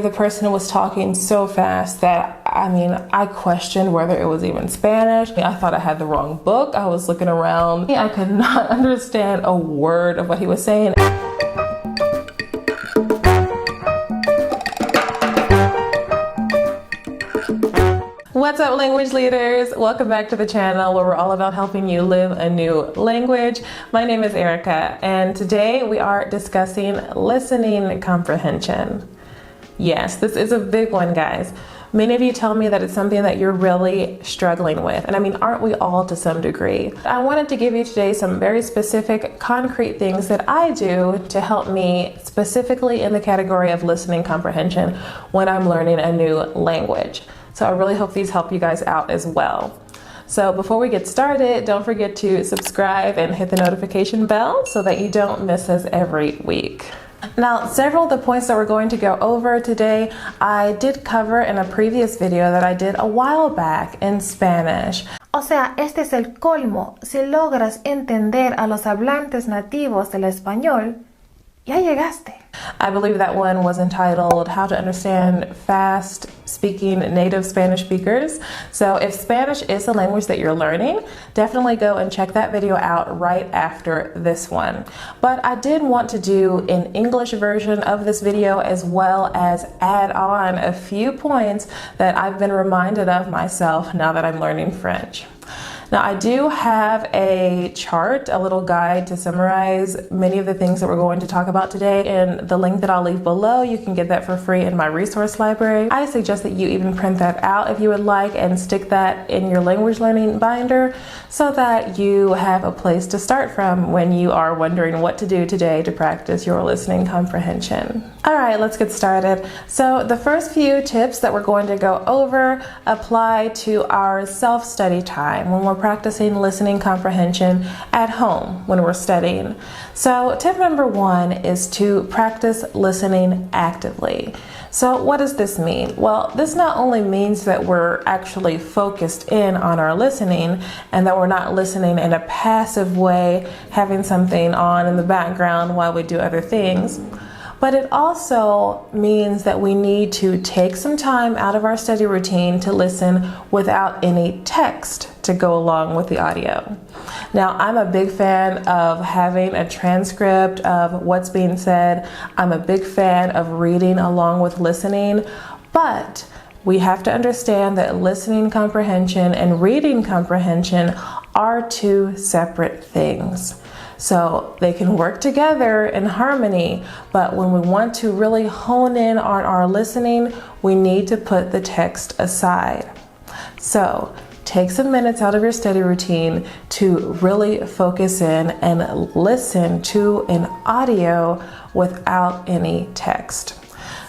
the person was talking so fast that, I questioned whether it was even Spanish. I thought I had the wrong book. I was looking around. I could not understand a word of what he was saying. What's up, language leaders? Welcome back to the channel where we're all about helping you live a new language. My name is Erica, and today we are discussing listening comprehension. Yes, this is a big one, guys. Many of you tell me that it's something that you're really struggling with. And aren't we all to some degree? I wanted to give you today some very specific, concrete things that I do to help me specifically in the category of listening comprehension when I'm learning a new language. So I really hope these help you guys out as well. So before we get started, don't forget to subscribe and hit the notification bell so that you don't miss us every week. Now, several of the points that we're going to go over today, I did cover in a previous video that I did a while back in Spanish. O sea, este es el colmo. Si logras entender a los hablantes nativos del español, ya llegaste. I believe that one was entitled How to Understand Fast Speaking Native Spanish Speakers. So if Spanish is the language that you're learning, definitely go and check that video out right after this one. But I did want to do an English version of this video as well as add on a few points that I've been reminded of myself now that I'm learning French. Now, I do have a chart, a little guide to summarize many of the things that we're going to talk about today. In the link that I'll leave below, you can get that for free in my resource library. I suggest that you even print that out if you would like and stick that in your language learning binder so that you have a place to start from when you are wondering what to do today to practice your listening comprehension. All right, let's get started. So the first few tips that we're going to go over apply to our self-study time when we're practicing listening comprehension at home when we're studying. So tip number one is to practice listening actively. So what does this mean? Well, this not only means that we're actually focused in on our listening and that we're not listening in a passive way, having something on in the background while we do other things, but it also means that we need to take some time out of our study routine to listen without any text to go along with the audio. Now, I'm a big fan of having a transcript of what's being said. I'm a big fan of reading along with listening, but we have to understand that listening comprehension and reading comprehension are two separate things. So they can work together in harmony, but when we want to really hone in on our listening, we need to put the text aside. So take some minutes out of your study routine to really focus in and listen to an audio without any text.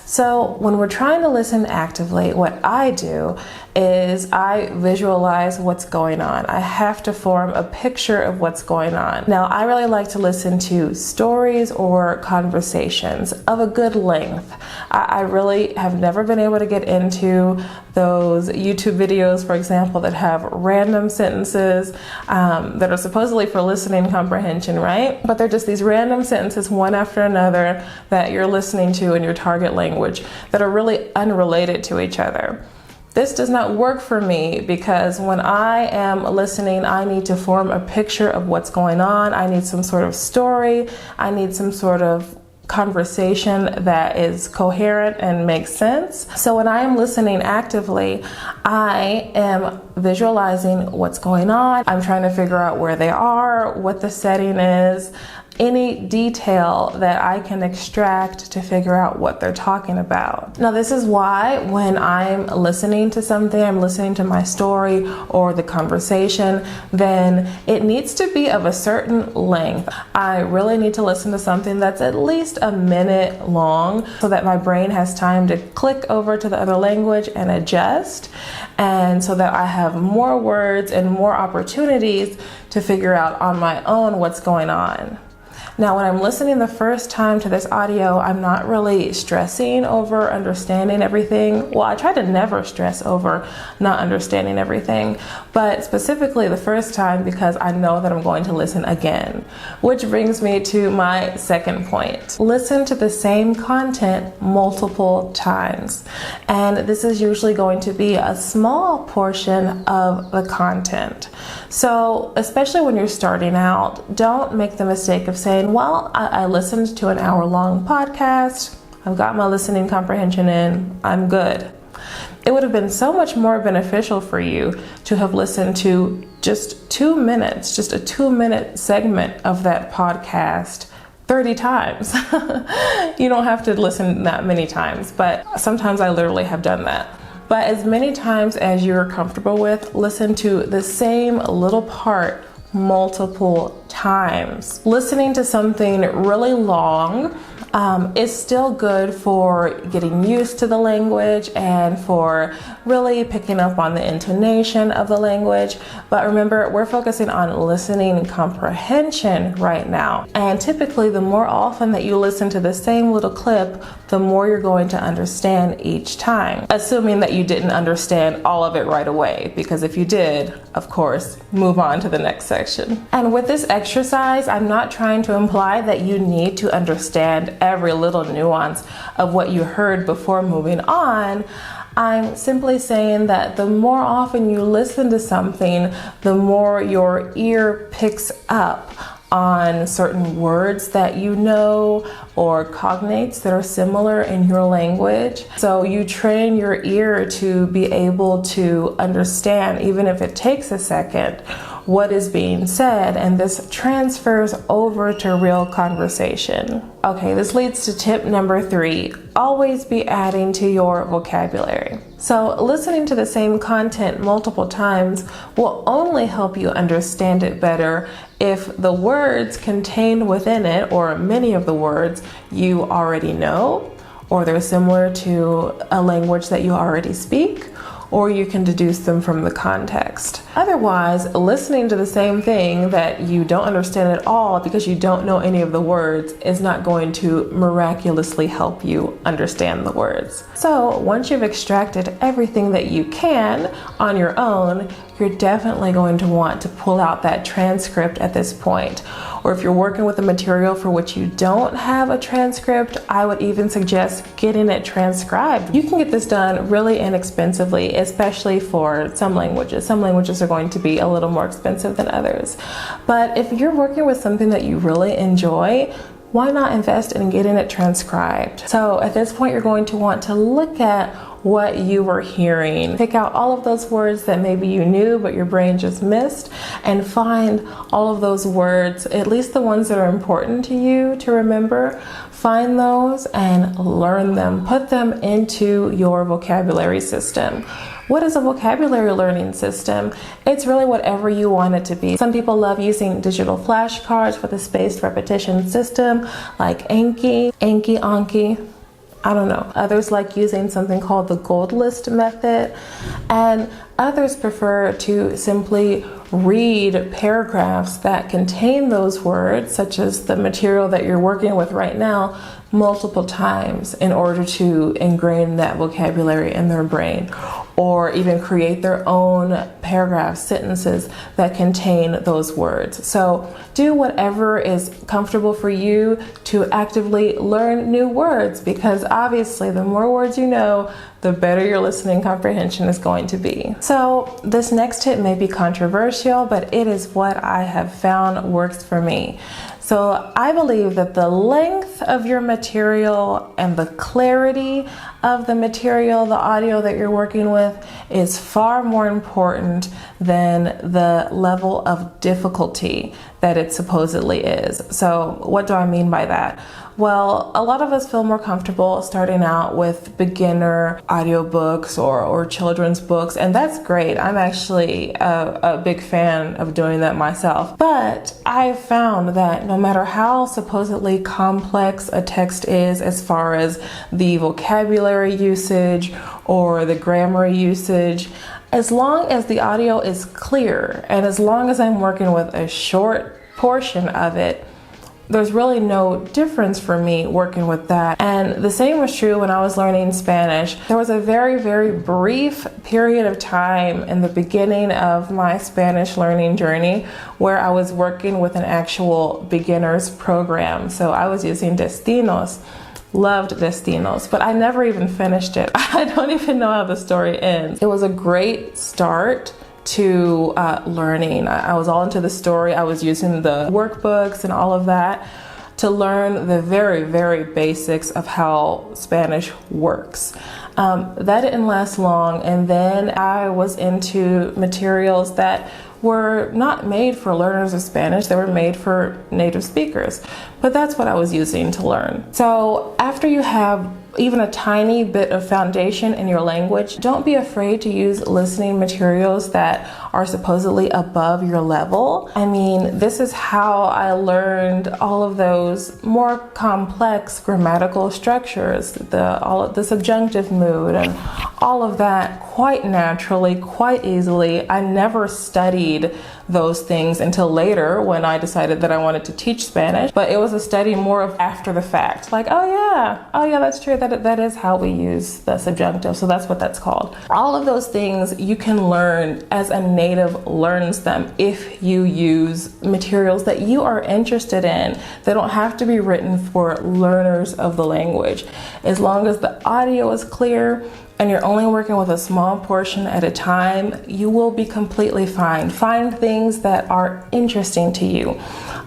So when we're trying to listen actively, what I do is I visualize what's going on. I have to form a picture of what's going on. Now, I really like to listen to stories or conversations of a good length. I really have never been able to get into those YouTube videos, for example, that have random sentences that are supposedly for listening comprehension, right? But they're just these random sentences, one after another, that you're listening to in your target language that are really unrelated to each other. This does not work for me because when I am listening, I need to form a picture of what's going on. I need some sort of story. I need some sort of conversation that is coherent and makes sense. So when I am listening actively, I am visualizing what's going on. I'm trying to figure out where they are, what the setting is, any detail that I can extract to figure out what they're talking about. Now, this is why when I'm listening to something, I'm listening to my story or the conversation, then it needs to be of a certain length. I really need to listen to something that's at least a minute long so that my brain has time to click over to the other language and adjust, and so that I have more words and more opportunities to figure out on my own what's going on. Now, when I'm listening the first time to this audio, I'm not really stressing over understanding everything. Well, I try to never stress over not understanding everything, but specifically the first time because I know that I'm going to listen again. Which brings me to my second point. Listen to the same content multiple times. And this is usually going to be a small portion of the content. So, especially when you're starting out, don't make the mistake of saying, well, I listened to an hour-long podcast, I've got my listening comprehension in, I'm good. It would have been so much more beneficial for you to have listened to just 2 minutes, just a 2-minute segment of that podcast 30 times. You don't have to listen that many times, but sometimes I literally have done that. But as many times as you're comfortable with, listen to the same little part multiple times. Listening to something really long is still good for getting used to the language and for really picking up on the intonation of the language. But remember, we're focusing on listening comprehension right now. And typically, the more often that you listen to the same little clip, the more you're going to understand each time, assuming that you didn't understand all of it right away, because if you did, of course, move on to the next section. And with this exercise, I'm not trying to imply that you need to understand every little nuance of what you heard before moving on. I'm simply saying that the more often you listen to something, the more your ear picks up on certain words that you know or cognates that are similar in your language. So you train your ear to be able to understand, even if it takes a second, what is being said, and this transfers over to real conversation. Okay, this leads to tip number 3. Always be adding to your vocabulary. So listening to the same content multiple times will only help you understand it better if the words contained within it, or many of the words, you already know, or they're similar to a language that you already speak, or you can deduce them from the context. Otherwise, listening to the same thing that you don't understand at all because you don't know any of the words is not going to miraculously help you understand the words. So once you've extracted everything that you can on your own, you're definitely going to want to pull out that transcript at this point. Or if you're working with a material for which you don't have a transcript, I would even suggest getting it transcribed. You can get this done really inexpensively, especially for some languages. Some languages are going to be a little more expensive than others. But if you're working with something that you really enjoy, why not invest in getting it transcribed? So at this point, you're going to want to look at what you were hearing. Pick out all of those words that maybe you knew but your brain just missed, and find all of those words, at least the ones that are important to you to remember. Find those and learn them. Put them into your vocabulary system. What is a vocabulary learning system? It's really whatever you want it to be. Some people love using digital flashcards with a spaced repetition system like Anki, Anki. I don't know. Others like using something called the Gold List method, and others prefer to simply read paragraphs that contain those words, such as the material that you're working with right now, multiple times in order to ingrain that vocabulary in their brain, or even create their own paragraphs, sentences that contain those words. So do whatever is comfortable for you to actively learn new words, because obviously the more words you know, the better your listening comprehension is going to be. So this next tip may be controversial, but it is what I have found works for me. So I believe that the length of your material and the clarity of the material, the audio that you're working with, is far more important than the level of difficulty that it supposedly is. So what do I mean by that? Well, a lot of us feel more comfortable starting out with beginner audiobooks or children's books, and that's great. I'm actually a big fan of doing that myself. But I've found that no matter how supposedly complex a text is as far as the vocabulary usage or the grammar usage, as long as the audio is clear and as long as I'm working with a short portion of it, there's really no difference for me working with that. And the same was true when I was learning Spanish. There was a very, very brief period of time in the beginning of my Spanish learning journey where I was working with an actual beginner's program. So I was using Destinos. Loved Destinos, but I never even finished it. I don't even know how the story ends. It was a great start to learning. I was all into the story. I was using the workbooks and all of that to learn the very, very basics of how Spanish works. That didn't last long, and then I was into materials that were not made for learners of Spanish, they were made for native speakers. But that's what I was using to learn. So after you have even a tiny bit of foundation in your language, don't be afraid to use listening materials that are supposedly above your level. I mean, this is how I learned all of those more complex grammatical structures, the subjunctive mood and all of that quite naturally, quite easily. I never studied those things until later when I decided that I wanted to teach Spanish, but it was a study more of after the fact. Like, oh yeah, that's true. That is how we use the subjunctive. So that's what that's called. All of those things you can learn as a native learns them if you use materials that you are interested in. They don't have to be written for learners of the language. As long as the audio is clear and you're only working with a small portion at a time, you will be completely fine. Find things that are interesting to you.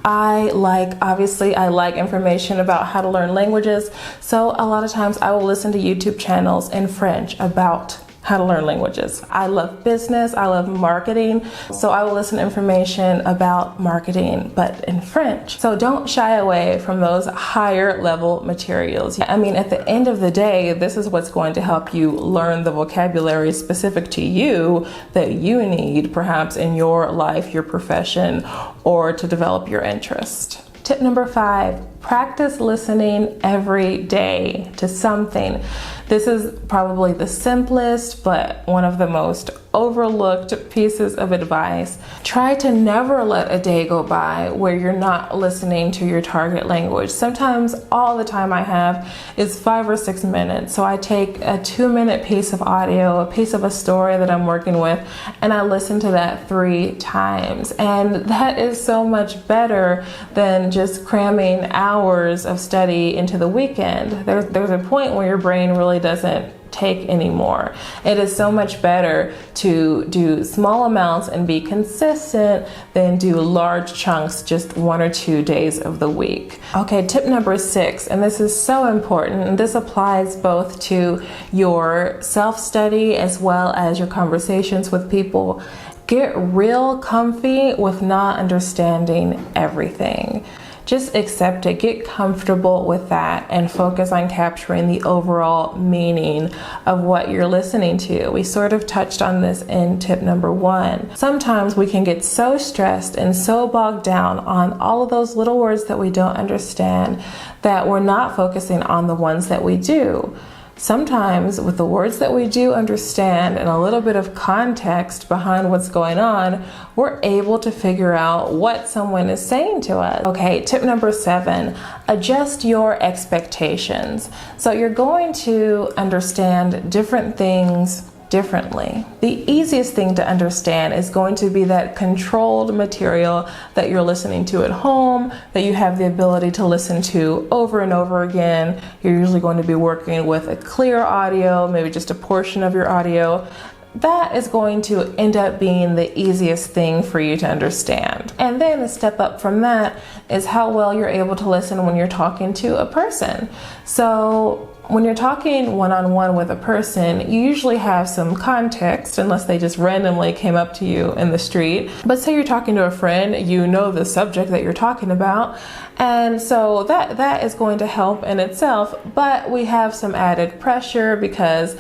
I like information about how to learn languages, so a lot of times I will listen to YouTube channels in French about how to learn languages. I love business, I love marketing, so I will listen to information about marketing, but in French. So don't shy away from those higher level materials. I mean, at the end of the day, this is what's going to help you learn the vocabulary specific to you that you need, perhaps in your life, your profession, or to develop your interest. Tip number 5, practice listening every day to something. This is probably the simplest, but one of the most overlooked pieces of advice. Try to never let a day go by where you're not listening to your target language. Sometimes all the time I have is 5 or 6 minutes. So I take a 2-minute piece of audio, a piece of a story that I'm working with, and I listen to that 3 times. And that is so much better than just cramming hours of study into the weekend. There's a point where your brain really doesn't take anymore. It is so much better to do small amounts and be consistent than do large chunks just 1 or 2 days of the week. Okay, tip number 6, and this is so important, and this applies both to your self-study as well as your conversations with people. Get real comfy with not understanding everything. Just accept it, get comfortable with that, and focus on capturing the overall meaning of what you're listening to. We sort of touched on this in tip number 1. Sometimes we can get so stressed and so bogged down on all of those little words that we don't understand that we're not focusing on the ones that we do. Sometimes with the words that we do understand and a little bit of context behind what's going on, we're able to figure out what someone is saying to us. Okay, tip number 7, adjust your expectations. So you're going to understand different things differently. The easiest thing to understand is going to be that controlled material that you're listening to at home, that you have the ability to listen to over and over again. You're usually going to be working with a clear audio, maybe just a portion of your audio. That is going to end up being the easiest thing for you to understand. And then a step up from that is how well you're able to listen when you're talking to a person. So when you're talking one-on-one with a person, you usually have some context, unless they just randomly came up to you in the street. But say you're talking to a friend, you know the subject that you're talking about, and so that is going to help in itself. But we have some added pressure because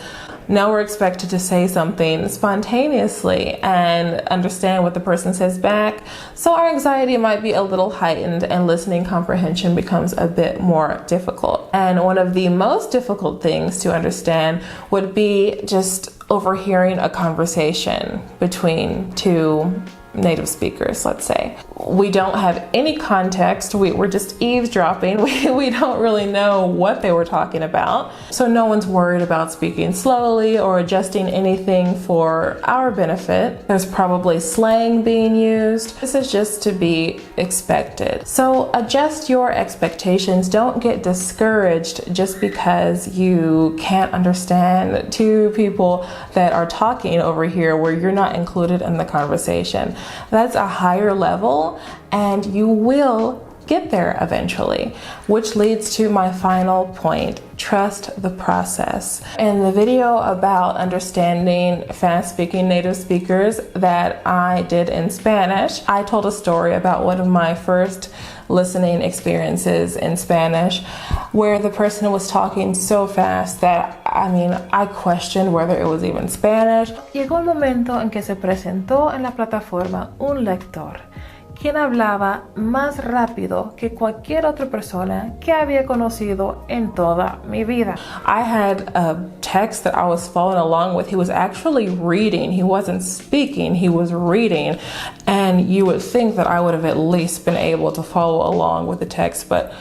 now we're expected to say something spontaneously and understand what the person says back. So our anxiety might be a little heightened and listening comprehension becomes a bit more difficult. And one of the most difficult things to understand would be just overhearing a conversation between two native speakers, let's say. We don't have any context. We're just eavesdropping. We don't really know what they were talking about. So no one's worried about speaking slowly or adjusting anything for our benefit. There's probably slang being used. This is just to be expected. So adjust your expectations. Don't get discouraged just because you can't understand two people that are talking over here where you're not included in the conversation. That's a higher level, and you will get there eventually, which leads to my final point: trust the process. In the video about understanding fast-speaking native speakers that I did in Spanish, I told a story about one of my first listening experiences in Spanish where the person was talking so fast that, I questioned whether it was even Spanish. Llegó el momento en que se presentó en la plataforma un lector, quien hablaba más rápido que cualquier otra persona que había conocido en toda mi vida. I had a text that I was following along with. He was actually reading. He wasn't speaking, he was reading. And you would think that I would have at least been able to follow along with the text, but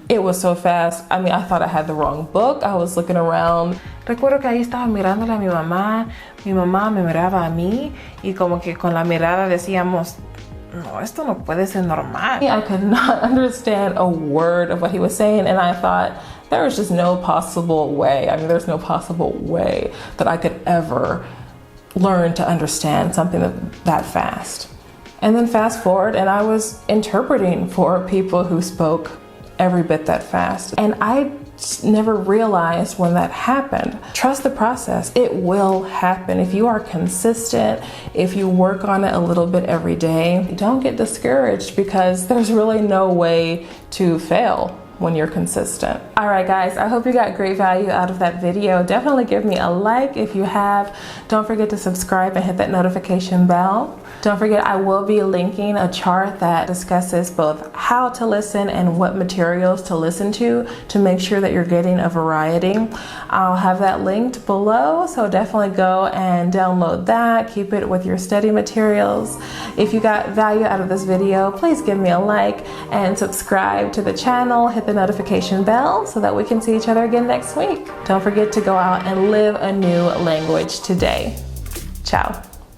it was so fast. I thought I had the wrong book. I was looking around. Recuerdo que ahí estaba mirándole a mi mamá me miraba a mí y como que con la mirada decíamos, no, esto no puede ser normal. I could not understand a word of what he was saying, and I thought there was just no possible way. There's no possible way that I could ever learn to understand something that fast. And then fast forward, and I was interpreting for people who spoke every bit that fast. And I never realized when that happened. Trust the process. It will happen. If you are consistent, if you work on it a little bit every day, don't get discouraged because there's really no way to fail when you're consistent. All right, guys, I hope you got great value out of that video. Definitely give me a like if you have. Don't forget to subscribe and hit that notification bell. Don't forget, I will be linking a chart that discusses both how to listen and what materials to listen to make sure that you're getting a variety. I'll have that linked below, so definitely go and download that. Keep it with your study materials. If you got value out of this video, please give me a like and subscribe to the channel. Hit the notification bell so that we can see each other again next week. Don't forget to go out and live a new language today. Ciao.